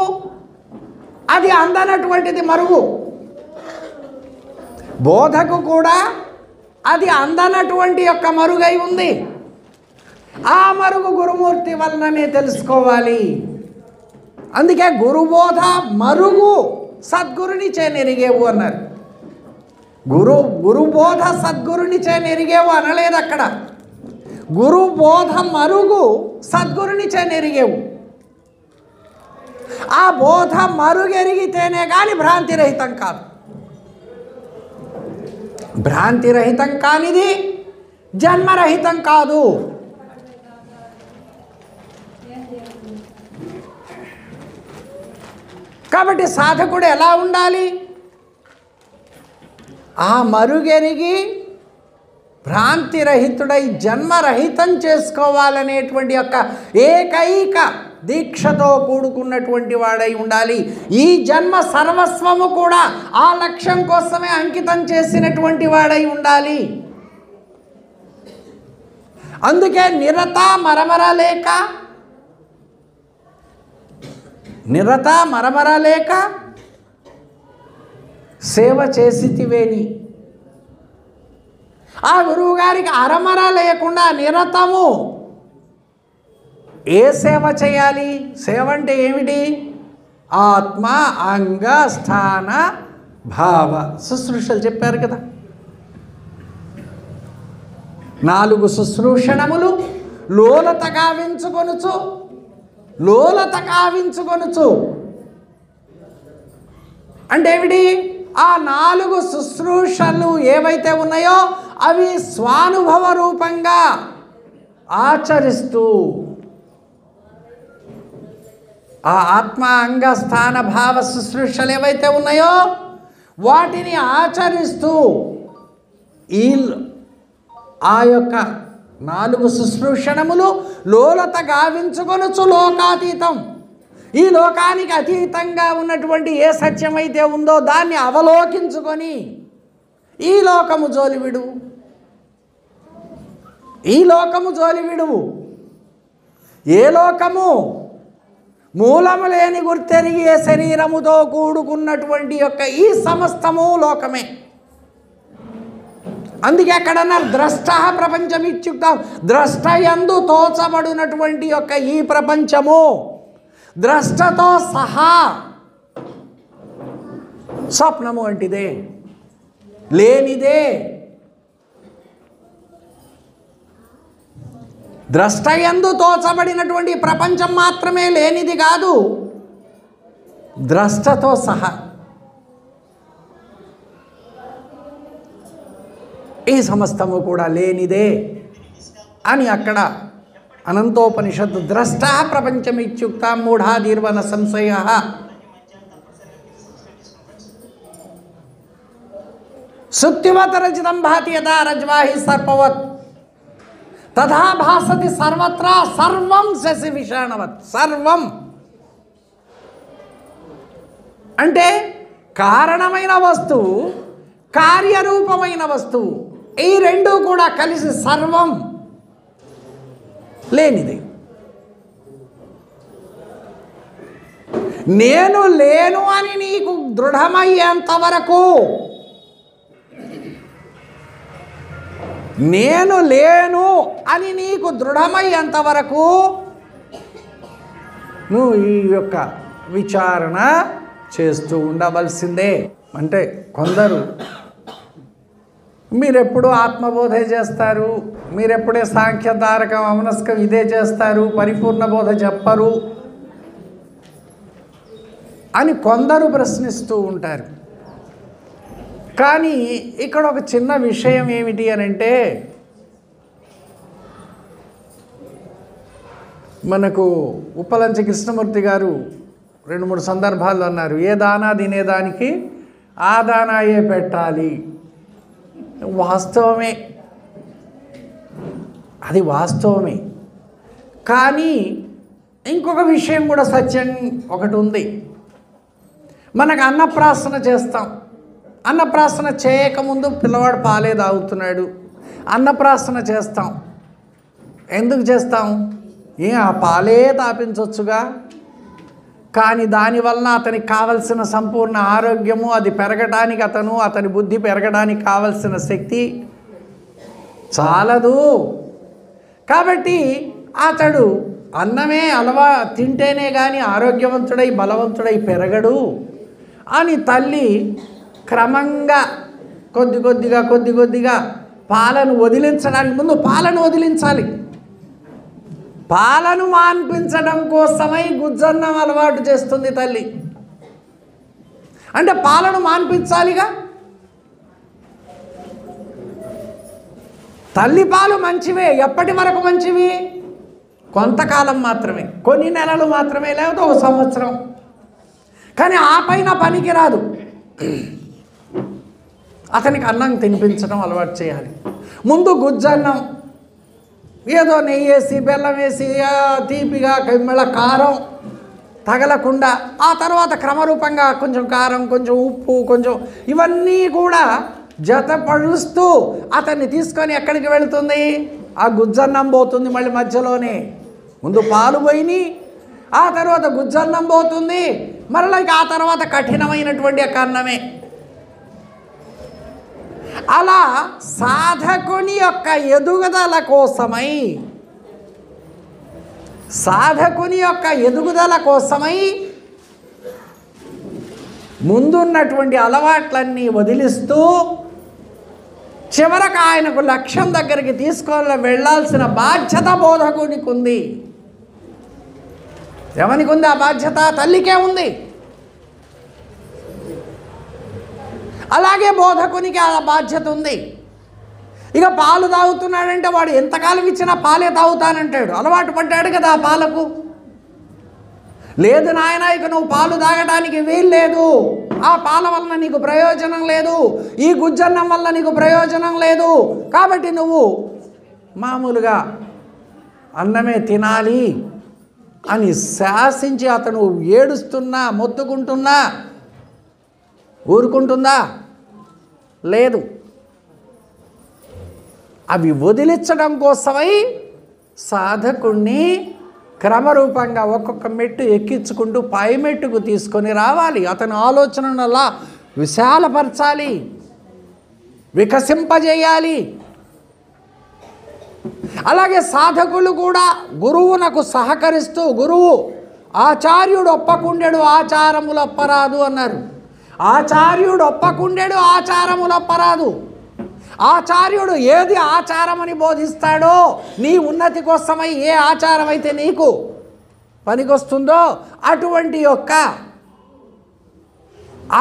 అది అందనటువంటిది మరుగు, బోధకు కూడా అది అందనటువంటి యొక్క మరుగై ఉంది. ఆ మరుగు గురుమూర్తి వలననే తెలుసుకోవాలి. అందుకే గురుబోధ మరుగు సద్గురుని చేనెరిగేవు అన్నారు. గురుబోధ సద్గురుని చేనెరిగేవు అనలేదు అక్కడ. గురుబోధ మరుగు సద్గురుని చేనెరిగేవు. ఆ బోధ మరుగెరిగితేనే కానీ భ్రాంతిరహితం కాదు. భ్రాంతిరహితం కానిది జన్మరహితం కాదు. కాబట్టి సాధకుడు ఎలా ఉండాలి? ఆ మరుగెరిగి భ్రాంతిరహితుడై జన్మరహితం చేసుకోవాలనేటువంటి యొక్క ఏకైక దీక్షతో కూడుకున్నటువంటి వాడై ఉండాలి. ఈ జన్మ సర్వస్వము కూడా ఆ లక్ష్యం కోసమే అంకితం చేసినటువంటి వాడై ఉండాలి. అందుకే నిరత మరమరలేక సేవ చేసితివేని. ఆ గురువు గారికి అరమర లేకుండా నిరతము ఏ సేవ చేయాలి? సేవ అంటే ఏమిటి? ఆత్మ అంగ స్థాన భావ శుశ్రూషలు చెప్పారు కదా. 4 శుశ్రూషణములు లోలత కావించుకొనుచు అంటే ఏమిటి? ఆ 4 శుశ్రూషలు ఏవైతే ఉన్నాయో అవి స్వానుభవ రూపంగా ఆచరిస్తూ ఆ ఆత్మ అంగ స్థాన భావ శుశ్రూషలు ఏవైతే ఉన్నాయో వాటిని ఆచరిస్తూ ఆ యొక్క 4 శుశ్రూషణములు లోలత గావించుకొనుచు లోకాతీతం, ఈ లోకానికి అతీతంగా ఉన్నటువంటి ఏ సత్యమైతే ఉందో దాన్ని అవలోకించుకొని ఈ లోకము జోలివిడు, ఈ లోకము జోలివిడువు. ఏ లోకము? మూలము లేని గుర్తెరిగి ఏ శరీరముతో కూడుకున్నటువంటి యొక్క ఈ సమస్తము లోకమే. అందుకే ఎక్కడన్నారు ద్రష్ట ప్రపంచం ఇత్యుక్తం, ద్రష్ట యందు తోచబడినటువంటి యొక్క ఈ ప్రపంచము ద్రష్టతో సహా స్వప్నము వంటిదే, లేనిదే. ద్రష్టయందు తోచబడినటువంటి ప్రపంచం మాత్రమే లేనిది కాదు, ద్రష్టతో సహా ఈ సమస్తము కూడా లేనిదే అని అక్కడ అనంతోపనిషత్తు ద్రష్ట ప్రపంచమిత్యుక్త మూఢాదీర్వన సంశయ సుక్తివత్ రచితం భాతి యథా రజ్వాహి సర్పవత్ తథా భాసతి సర్వత్రా సర్వం శశి విషాణవత్. సర్వం అంటే కారణమైన వస్తువు, కార్యరూపమైన వస్తువు, ఈ రెండు కూడా కలిసి సర్వం లేనిది. నేను లేను అని నీకు దృఢమయ్యేంత వరకు, నేను లేను అని నీకు దృఢమయ్యేంత వరకు నువ్వు ఈ యొక్క విచారణ చేస్తూ ఉండవలసిందే. అంటే కొందరు మీరెప్పుడు ఆత్మబోధే చేస్తారు, మీరెప్పుడే సాంఖ్యధారకం అమనస్కం ఇదే చేస్తారు, పరిపూర్ణ బోధ చెప్పరు అని కొందరు ప్రశ్నిస్తూ ఉంటారు. కానీ ఇక్కడ ఒక చిన్న విషయం ఏమిటి అని అంటే, మనకు ఉప్పలంచి కృష్ణమూర్తి గారు 2-3 సందర్భాల్లో అన్నారు, ఏ దానా తినేదానికి ఆ దానాయే పెట్టాలి. వాస్తవమే, అది వాస్తవమే. కానీ ఇంకొక విషయం కూడా సత్యం ఒకటి ఉంది. మనకు అన్నప్రాసన చేస్తాం, అన్నప్రాసన చేయకముందు పిల్లవాడు పాలే తాగుతున్నాడు, అన్నప్రాసన చేస్తాం. ఎందుకు చేస్తాం? ఆ పాలే తాపించవచ్చుగా. కానీ దానివల్ల అతనికి కావలసిన సంపూర్ణ ఆరోగ్యము, అది పెరగడానికి, అతని బుద్ధి పెరగడానికి కావలసిన శక్తి చాలదు. కాబట్టి అతడు అన్నమే తింటేనే కానీ ఆరోగ్యవంతుడై బలవంతుడై పెరగడు అని తల్లి క్రమంగా కొద్ది కొద్దిగా పాలను వదిలించడానికి ముందు పాలను వదిలించాలి. పాలను మాన్పించడం కోసమై గుజ్జన్నం అలవాటు చేస్తుంది తల్లి. అంటే పాలను మాన్పించాలిగా. తల్లి పాలు మంచివే, ఎప్పటి వరకు మంచివి? కొంతకాలం మాత్రమే, కొన్ని నెలలు మాత్రమే, లేకపోతే 1 సంవత్సరం. కానీ ఆ పైన పనికి రాదు. అతనికి అన్నం తినిపించడం అలవాటు చేయాలి. ముందు గుజ్జన్నం, ఏదో నెయ్యి వేసి బెల్లం వేసి తీపిగా మళ్ళీ కారం తగలకుండా, ఆ తర్వాత క్రమరూపంగా కొంచెం కారం, కొంచెం ఉప్పు, కొంచెం ఇవన్నీ కూడా జతపరుస్తూ అతన్ని తీసుకొని ఎక్కడికి వెళుతుంది? ఆ గుజ్జన్నం పోతుంది. మళ్ళీ మధ్యలోనే ముందు పాలు పోయినాయి, ఆ తర్వాత గుజ్జన్నం పోతుంది, మరలా ఆ తర్వాత కఠినమైనటువంటి అన్నమే. అలా సాధకుని యొక్క ఎదుగుదల కోసమై ముందున్నటువంటి అలవాట్లన్నీ వదిలిస్తూ చివరకు ఆయనకు లక్ష్యం దగ్గరికి తీసుకొని వెళ్ళాల్సిన బాధ్యత బోధకునికి ఉంది. ఎవరికి ఉంది ఆ బాధ్యత? తల్లికే ఉంది. అలాగే బోధకునికి ఆ బాధ్యత ఉంది. ఇక పాలు తాగుతున్నాడంటే వాడు ఎంతకాలం ఇచ్చినా పాలే తాగుతానంటాడు, అలవాటు పడ్డాడు కదా ఆ పాలకు. లేదు నాయన, ఇక నువ్వు పాలు తాగడానికి వీలు లేదు, ఆ పాల వలన నీకు ప్రయోజనం లేదు, ఈ గుజ్జన్నం వల్ల నీకు ప్రయోజనం లేదు, కాబట్టి నువ్వు మామూలుగా అన్నమే తినాలి అని శాసించి అతను ఏడుస్తున్నా మొత్తుకుంటున్నా ఊరుకుంటుందా? లేదు. అవి వదిలించడం కోసమై సాధకుణ్ణి క్రమరూపంగా ఒక్కొక్క మెట్టు ఎక్కించుకుంటూ పై మెట్టుకు తీసుకొని రావాలి. అతని ఆలోచనను అలా విశాలపరచాలి, వికసింపజేయాలి. అలాగే సాధకులు కూడా గురువునకు సహకరిస్తూ, గురువు ఆచార్యుడు ఒప్పకుండెడు ఆచారములొప్పరాదు అన్నారు. ఆచార్యుడు ఒప్పకుండెడు ఆచారములొప్పరాదు. ఆచార్యుడు ఏది ఆచారమని బోధిస్తాడో, నీ ఉన్నతి కోసమై ఏ ఆచారం అయితే నీకు పనికొస్తుందో అటువంటి యొక్క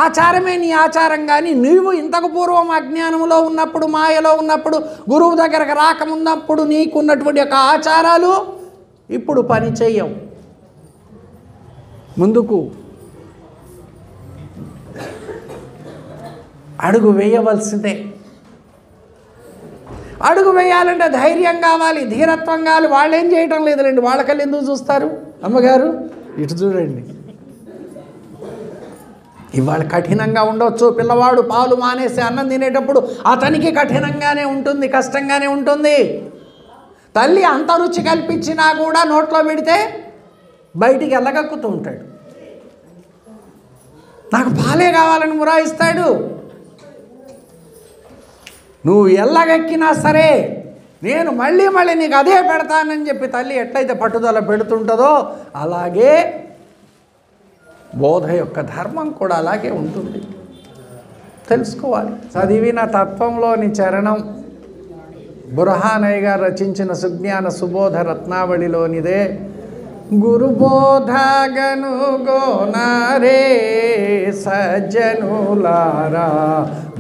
ఆచారమే నీ ఆచారం. కానీ నీవు ఇంతకు పూర్వం అజ్ఞానంలో ఉన్నప్పుడు, మాయలో ఉన్నప్పుడు, గురువు దగ్గరకు రాకమున్నప్పుడు నీకున్నటువంటి యొక్క ఆచారాలు ఇప్పుడు పని చెయ్యవు. ముందుకు అడుగు వేయవలసిందే. అడుగు వేయాలంటే ధైర్యం కావాలి, ధీరత్వం కావాలి. వాళ్ళు ఏం చేయటం లేదులేండి, వాళ్ళకల్లి ఎందుకు చూస్తారు? అమ్మగారు ఇటు చూడండి. ఇవాళ కఠినంగా ఉండొచ్చు, పిల్లవాడు పాలు మానేసి అన్నం తినేటప్పుడు అతనికి కఠినంగానే ఉంటుంది, కష్టంగానే ఉంటుంది. తల్లి అంత రుచి కల్పించినా కూడా నోట్లో పెడితే బయటికి ఎల్లగక్కుతూ ఉంటాడు. నాకు పాలే కావాలని మురాయిస్తాడు. నువ్వు ఎల్లగెక్కినా సరే నేను మళ్ళీ మళ్ళీ నీకు అదే పెడతానని చెప్పి తల్లి ఎట్లయితే పట్టుదల పెడుతుంటుందో అలాగే బోధ యొక్క ధర్మం కూడా అలాగే ఉంటుంది. తెలుసుకోవాలి. చదివిన తత్వంలోని చరణం బురహానయ్య గారు రచించిన సుజ్ఞాన సుబోధ రత్నావళిలోనిదే. గురుబోధగను గోనారే సజ్జనులారా,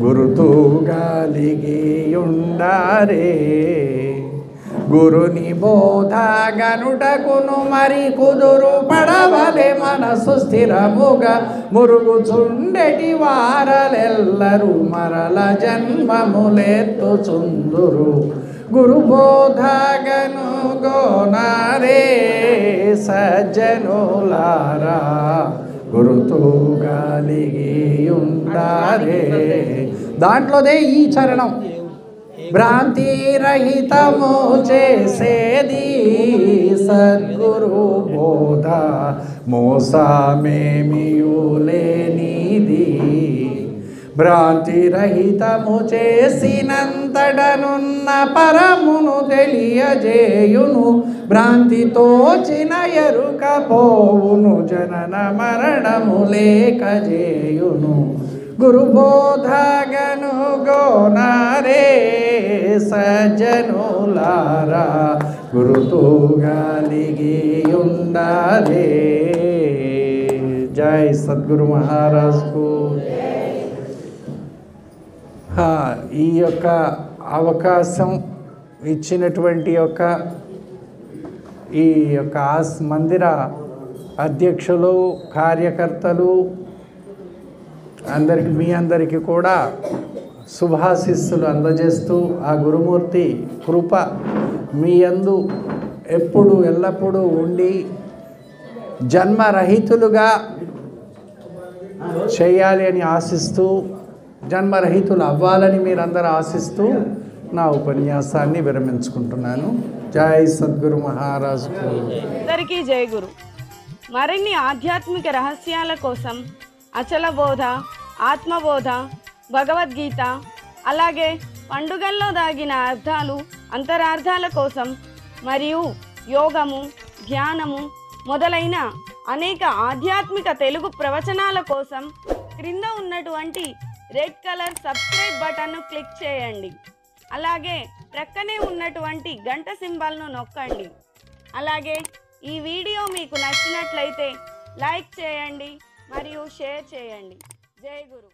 గురుతూగలిగి ఉండారే. గురుని బోధగనుటకును మరి కుదురు పడవలే మనసు స్థిరముగా, మురుగుచుండెటి వారలెల్లరూ మరల జన్మములెత్తుచుందురు. గురుబోధగను గోనారే సజ్జనులారా, గురుతూగలిగి ఉండారే. దాంట్లోదే ఈ చరణం. భ్రాంతి రహితము చేసేది సద్గురు బోధ, మోసమేమియు లేనిది. భ్రాంతి రహితము చేసినంతటనున్న పరమును తెలియజేయును, భ్రాంతితోచిన ఎరుకపోవును, జనన మరణము లేకజేయును. గురుబోధగను గోనారే సజ్జనులారా, గురుతూగలిగి ఉండారే. జై సద్గురు మహారాజ్కు. ఈ యొక్క అవకాశం ఇచ్చినటువంటి ఈ యొక్క మందిర అధ్యక్షులు, కార్యకర్తలు అందరికి, మీ అందరికీ కూడా శుభాశీస్సులు అందజేస్తూ ఆ గురుమూర్తి కృప మీ యందు ఎప్పుడు ఎల్లప్పుడూ ఉండి జన్మరహితులుగా చేయాలి అని ఆశిస్తూ, జన్మరహితులు అవ్వాలని మీరందరూ ఆశిస్తూ నా ఉపన్యాసాన్ని విరమించుకుంటున్నాను. జై సద్గురు మహారాజ్. అందరికీ జై గురు. మరిన్ని ఆధ్యాత్మిక రహస్యాల కోసం అచల బోధ, ఆత్మబోధ, భగవద్గీత, అలాగే పండుగల్లో దాగిన అర్థాలు, అంతరార్థాల కోసం మరియు యోగము, ధ్యానము మొదలైన అనేక ఆధ్యాత్మిక తెలుగు ప్రవచనాల కోసం క్రింద ఉన్నటువంటి రెడ్ కలర్ సబ్స్క్రైబ్ బటన్ను క్లిక్ చేయండి. అలాగే ప్రక్కనే ఉన్నటువంటి గంట సింబల్ను నొక్కండి. అలాగే ఈ వీడియో మీకు నచ్చినట్లయితే లైక్ చేయండి మరియు షేర్ చేయండి. జై గురు.